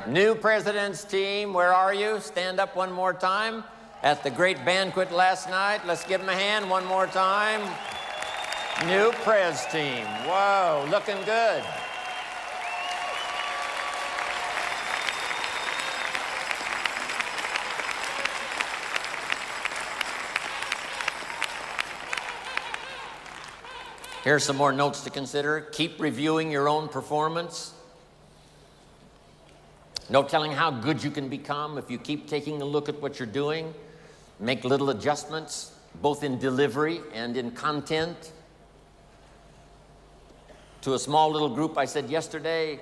New president's team, where are you? Stand up one more time. At the great banquet last night. Let's give them a hand one more time. New Prez team. Whoa, looking good. Here's some more notes to consider. Keep reviewing your own performance. No telling how good you can become if you keep taking a look at what you're doing. Make little adjustments, both in delivery and in content. To a small little group I said yesterday,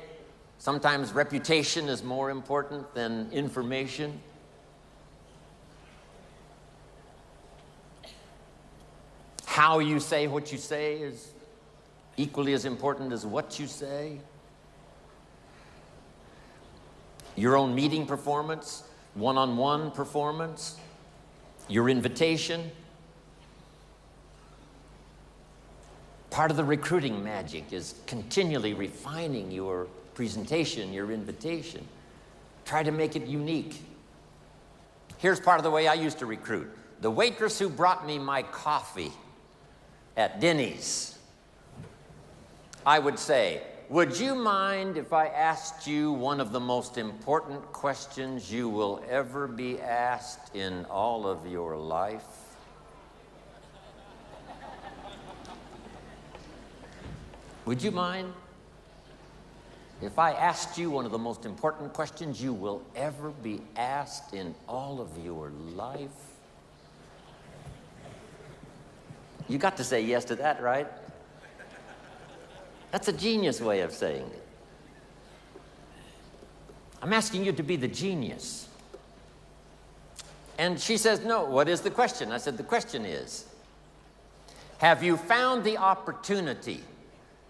sometimes reputation is more important than information. How you say what you say is equally as important as what you say. Your own meeting performance, one-on-one performance, your invitation. Part of the recruiting magic is continually refining your presentation, your invitation. Try to make it unique. Here's part of the way I used to recruit. The waitress who brought me my coffee at Denny's, I would say, would you mind if I asked you one of the most important questions you will ever be asked in all of your life? Would you mind if I asked you one of the most important questions you will ever be asked in all of your life? You got to say yes to that, right? That's a genius way of saying it. I'm asking you to be the genius. And she says, no, what is the question? I said, the question is, have you found the opportunity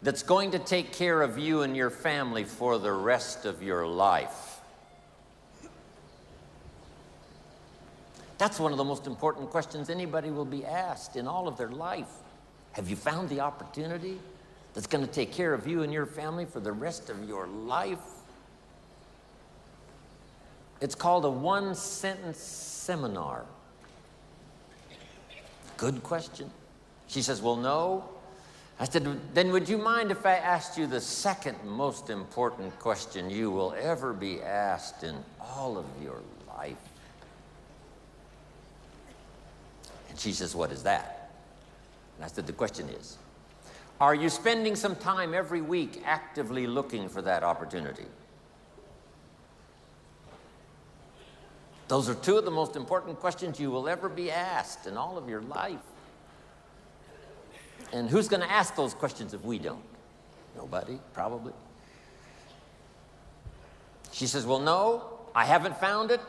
that's going to take care of you and your family for the rest of your life? That's one of the most important questions anybody will be asked in all of their life. Have you found the opportunity that's going to take care of you and your family for the rest of your life? It's called a one-sentence seminar. Good question. She says, well, no. I said, then would you mind if I asked you the second most important question you will ever be asked in all of your life? And she says, what is that? And I said, the question is, are you spending some time every week actively looking for that opportunity? Those are two of the most important questions you will ever be asked in all of your life. And who's going to ask those questions if we don't? Nobody, probably. She says, well, no, I haven't found it,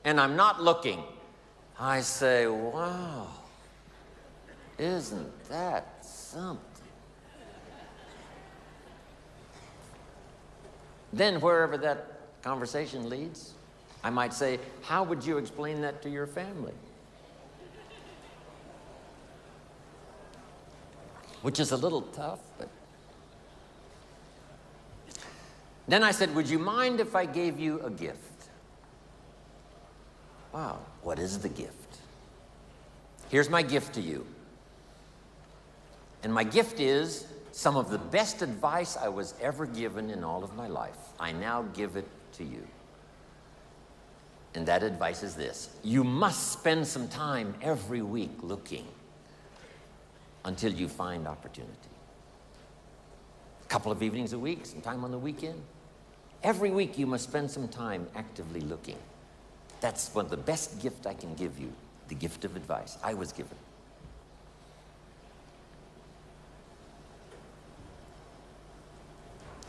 and I'm not looking. I say, wow, isn't that something? Then wherever that conversation leads, I might say, how would you explain that to your family? Which is a little tough, but... Then I said, would you mind if I gave you a gift? Wow, what is the gift? Here's my gift to you. And my gift is some of the best advice I was ever given in all of my life. I now give it to you. And that advice is this: you must spend some time every week looking until you find opportunity. A couple of evenings a week, some time on the weekend. Every week you must spend some time actively looking. That's one of the best gifts I can give you, the gift of advice I was given.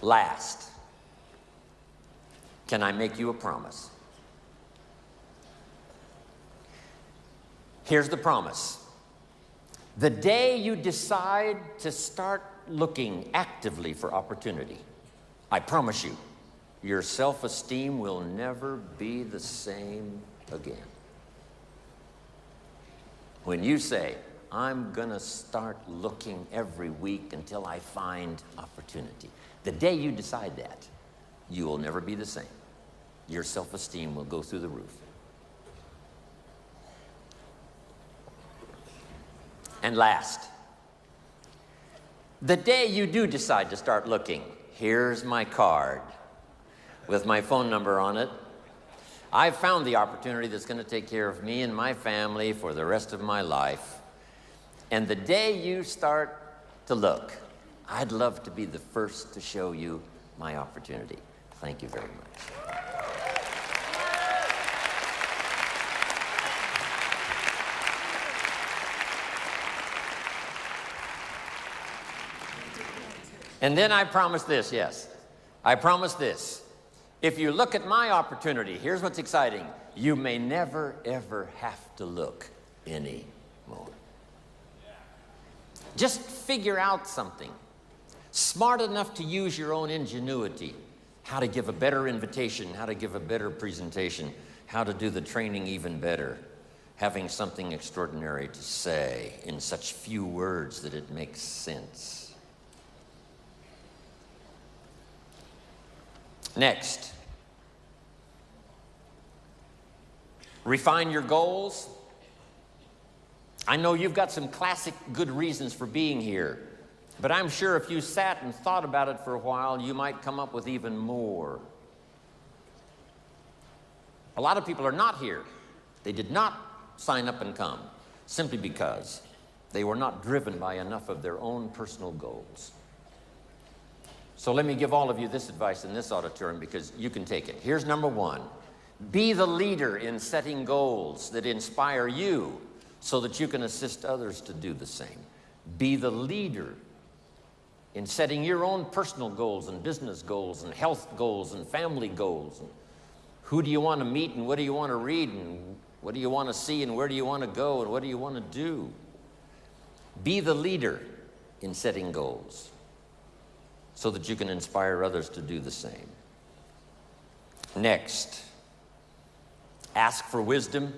Last, can I make you a promise? Here's the promise. The day you decide to start looking actively for opportunity, I promise you, your self-esteem will never be the same again. When you say, I'm going to start looking every week until I find opportunity, the day you decide that, you will never be the same. your self-esteem will go through the roof. And last, the day you do decide to start looking, here's my card with my phone number on it. I've found the opportunity that's going to take care of me and my family for the rest of my life. And the day you start to look, I'd love to be the first to show you my opportunity. Thank you very much. And then I promise this, yes. I promise this. If you look at my opportunity, here's what's exciting. You may never, ever have to look anymore. Just figure out something. Smart enough to use your own ingenuity. How to give a better invitation, how to give a better presentation, how to do the training even better. Having something extraordinary to say in such few words that it makes sense. Next, refine your goals. I know you've got some classic good reasons for being here, but I'm sure if you sat and thought about it for a while, you might come up with even more. A lot of people are not here. They did not sign up and come simply because they were not driven by enough of their own personal goals. So let me give all of you this advice in this auditorium because you can take it. Here's number one. Be the leader in setting goals that inspire you so that you can assist others to do the same. Be the leader in setting your own personal goals and business goals and health goals and family goals. And who do you want to meet and what do you want to read and what do you want to see and where do you want to go and what do you want to do? Be the leader in setting goals so that you can inspire others to do the same. Next, ask for wisdom.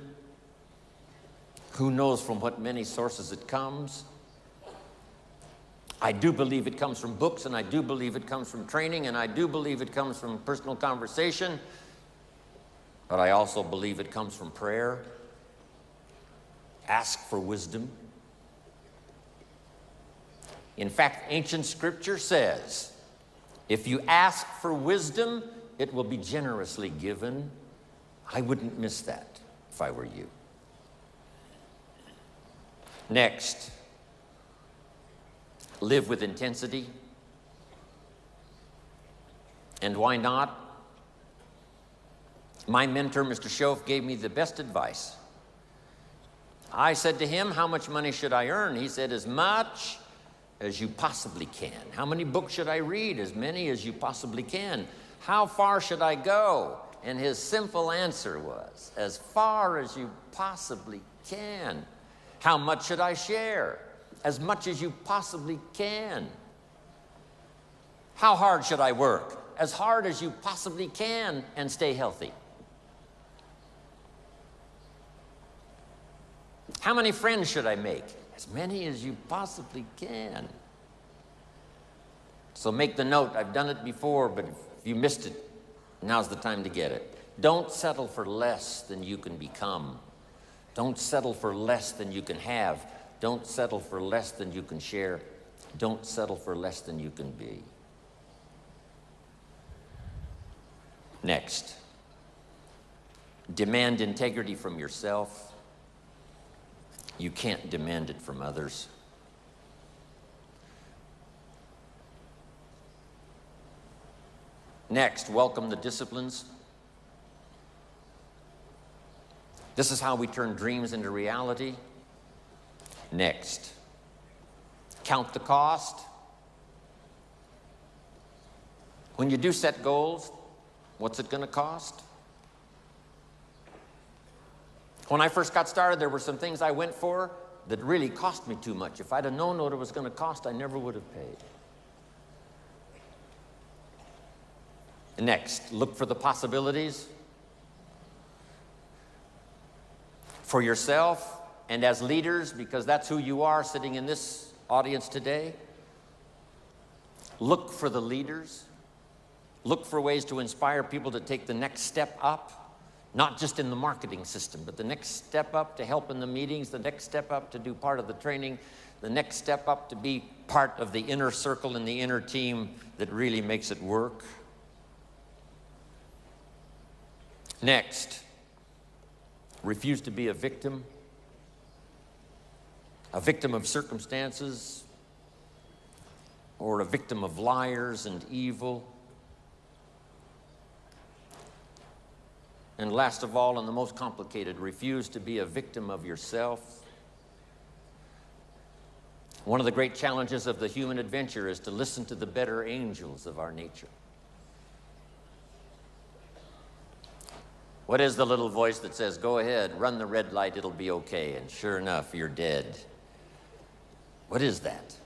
Who knows from what many sources it comes? I do believe it comes from books, and I do believe it comes from training, and I do believe it comes from personal conversation, but I also believe it comes from prayer. Ask for wisdom. In fact, ancient scripture says, if you ask for wisdom, it will be generously given. I wouldn't miss that if I were you. Next, live with intensity. And why not? My mentor, Mr. Schoaf, gave me the best advice. I said to him, how much money should I earn? He said, as much as you possibly can. How many books should I read? As many as you possibly can. How far should I go? And his simple answer was, as far as you possibly can. How much should I share? As much as you possibly can. How hard should I work? As hard as you possibly can and stay healthy. How many friends should I make? As many as you possibly can. So make the note. I've done it before, but if you missed it, now's the time to get it. Don't settle for less than you can become. Don't settle for less than you can have. Don't settle for less than you can share. Don't settle for less than you can be. Next, demand integrity from yourself. You can't demand it from others. Next, welcome the disciplines. This is how we turn dreams into reality. Next, count the cost. When you do set goals, what's it going to cost? When I first got started, there were some things I went for that really cost me too much. If I'd have known what it was going to cost, I never would have paid. Next, look for the possibilities for yourself and as leaders, because that's who you are sitting in this audience today. Look for the leaders Look for ways to inspire people to take the next step up, not just in the marketing system, but the next step up to help in the meetings, the next step up to do part of the training, the next step up to be part of the inner circle and the inner team that really makes it work. Next, refuse to be a victim of circumstances, or a victim of liars and evil. And last of all, and the most complicated, refuse to be a victim of yourself. One of the great challenges of the human adventure is to listen to the better angels of our nature. What is the little voice that says, go ahead, run the red light, it'll be okay, and sure enough, you're dead? What is that?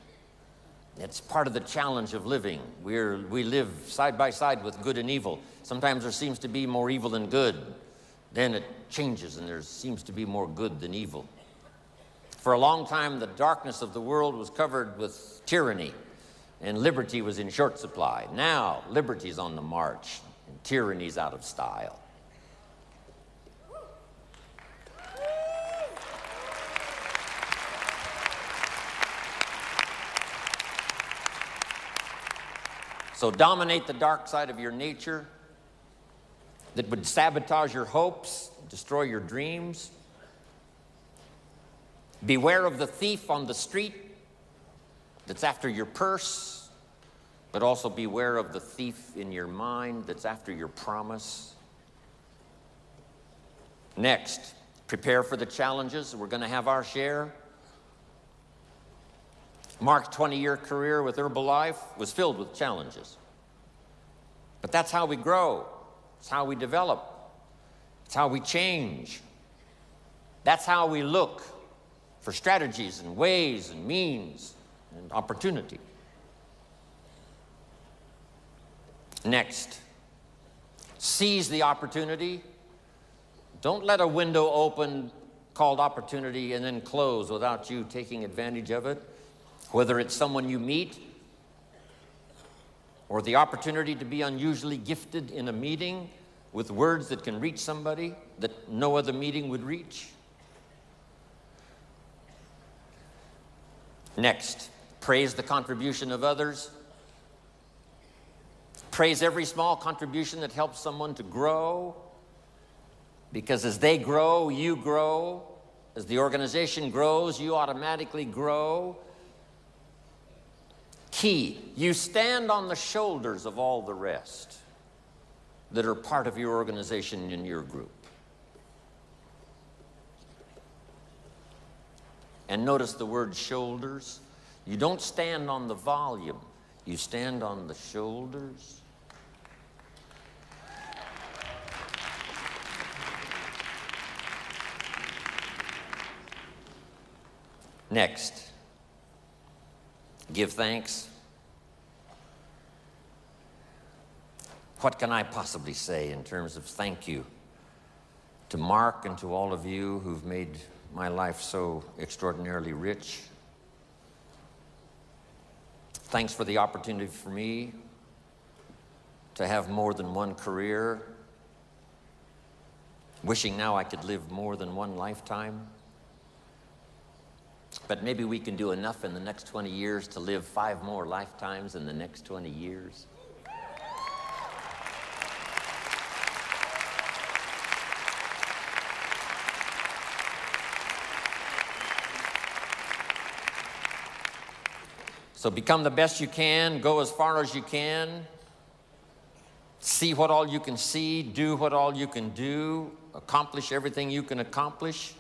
It's part of the challenge of living. We live side by side with good and evil. Sometimes there seems to be more evil than good. Then it changes and there seems to be more good than evil. For a long time, the darkness of the world was covered with tyranny, and liberty was in short supply. Now, liberty's on the march, and tyranny's out of style. So dominate the dark side of your nature that would sabotage your hopes, destroy your dreams. Beware of the thief on the street that's after your purse, but also beware of the thief in your mind that's after your promise. Next, prepare for the challenges. We're going to have our share. Mark's 20-year career with Herbalife was filled with challenges. But that's how we grow. It's how we develop. It's how we change. That's how we look for strategies and ways and means and opportunity. Next, seize the opportunity. Don't let a window open called opportunity and then close without you taking advantage of it. Whether it's someone you meet, or the opportunity to be unusually gifted in a meeting with words that can reach somebody that no other meeting would reach. Next, praise the contribution of others. Praise every small contribution that helps someone to grow, because as they grow, you grow. As the organization grows, you automatically grow. Key, you stand on the shoulders of all the rest that are part of your organization and your group. And notice the word shoulders. You don't stand on the volume, you stand on the shoulders. Next, give thanks. What can I possibly say in terms of thank you to Mark and to all of you who've made my life so extraordinarily rich? Thanks for the opportunity for me to have more than one career. Wishing now I could live more than one lifetime. But maybe we can do enough in the next 20 years to live 5 more lifetimes in the next 20 years. So become the best you can, go as far as you can, see what all you can see, do what all you can do, accomplish everything you can accomplish.